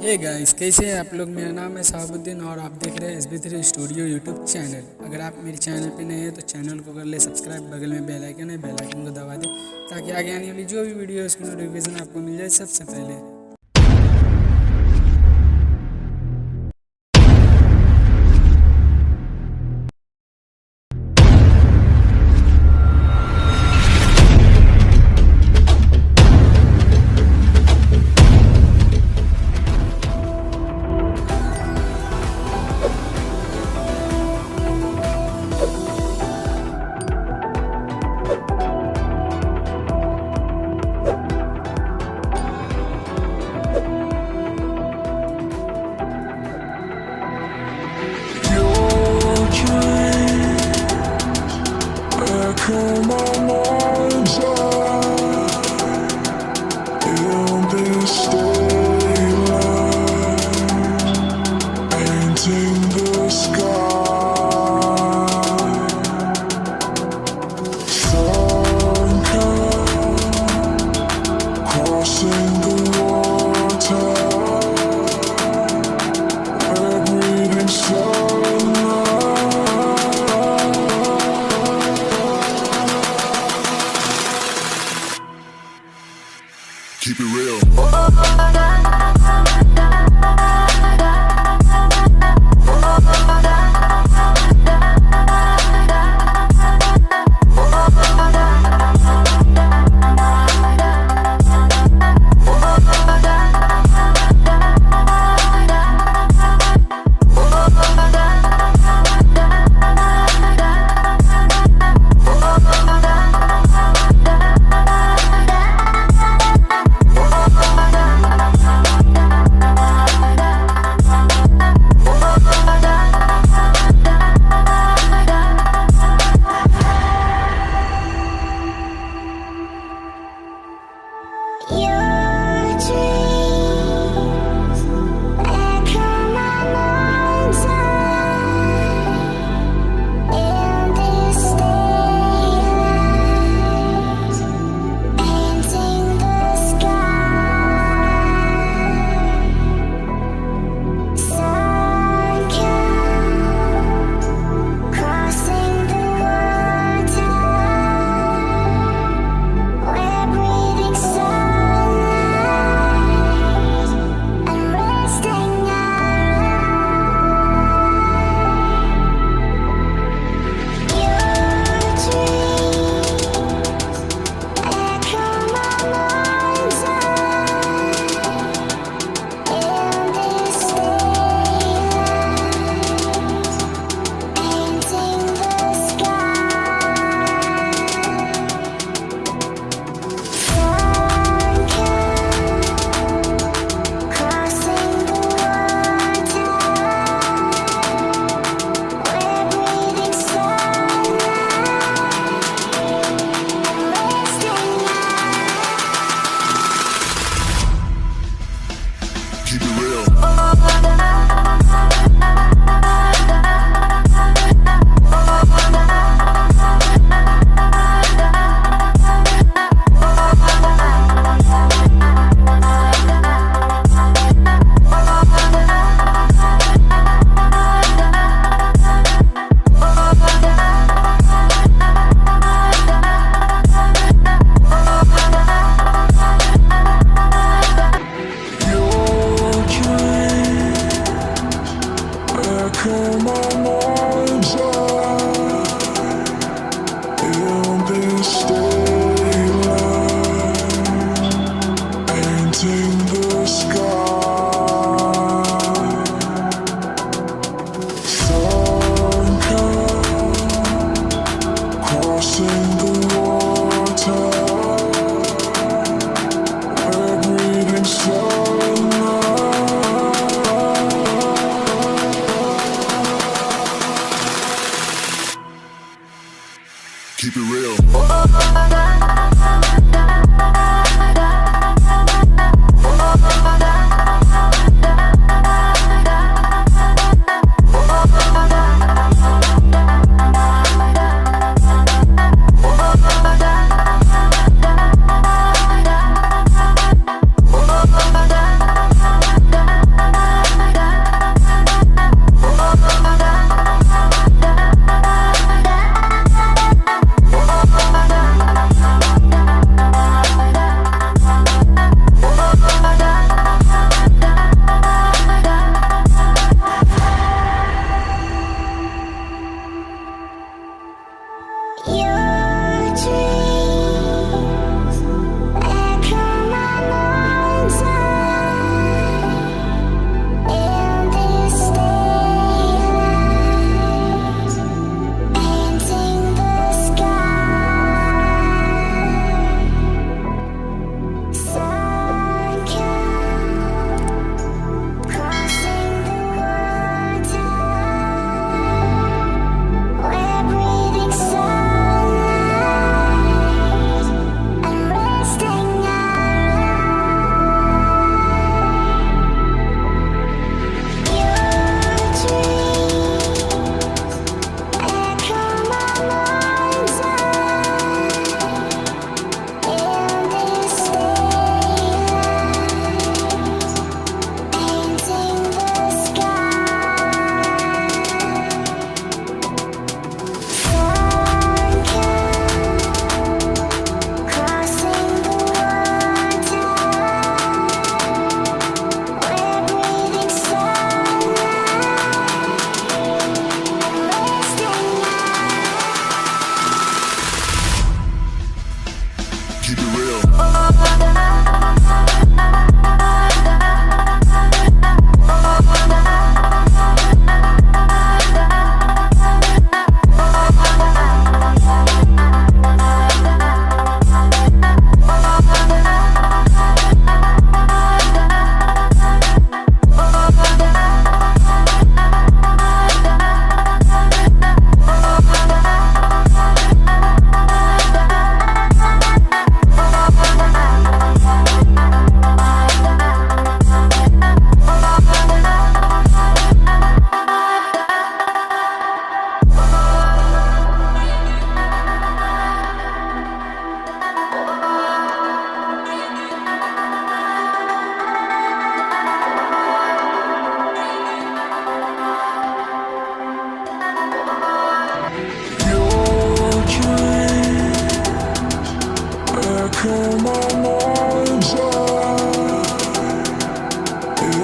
Hey guys, कैसे हैं आप लोग। मेरा नाम है सहाबुद्दीन और आप देख रहे हैं SB3 स्टूडियो यूट्यूब चैनल। अगर आप मेरे चैनल पे नए हैं तो चैनल को कर ले सब्सक्राइब, बगल में बेल आइकन है, बेल आइकन को दबा दें ताकि आगे आने वाली जो भी वीडियो है उसकी नोटिफिकेशन आपको मिल जाए सबसे पहले। Echo my mind's eye in this daylight, painting the sky. Sun come crossing the water. We're breathing sunlight. Keep it real. Keep it real. Your dream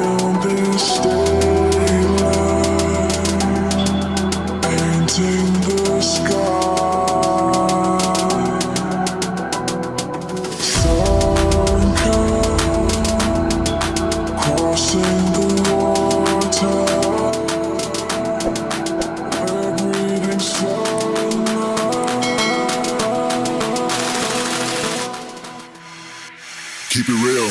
around this daylight, painting the sky. Sunken, crossing the water. We're breathing sunlight. Keep it real.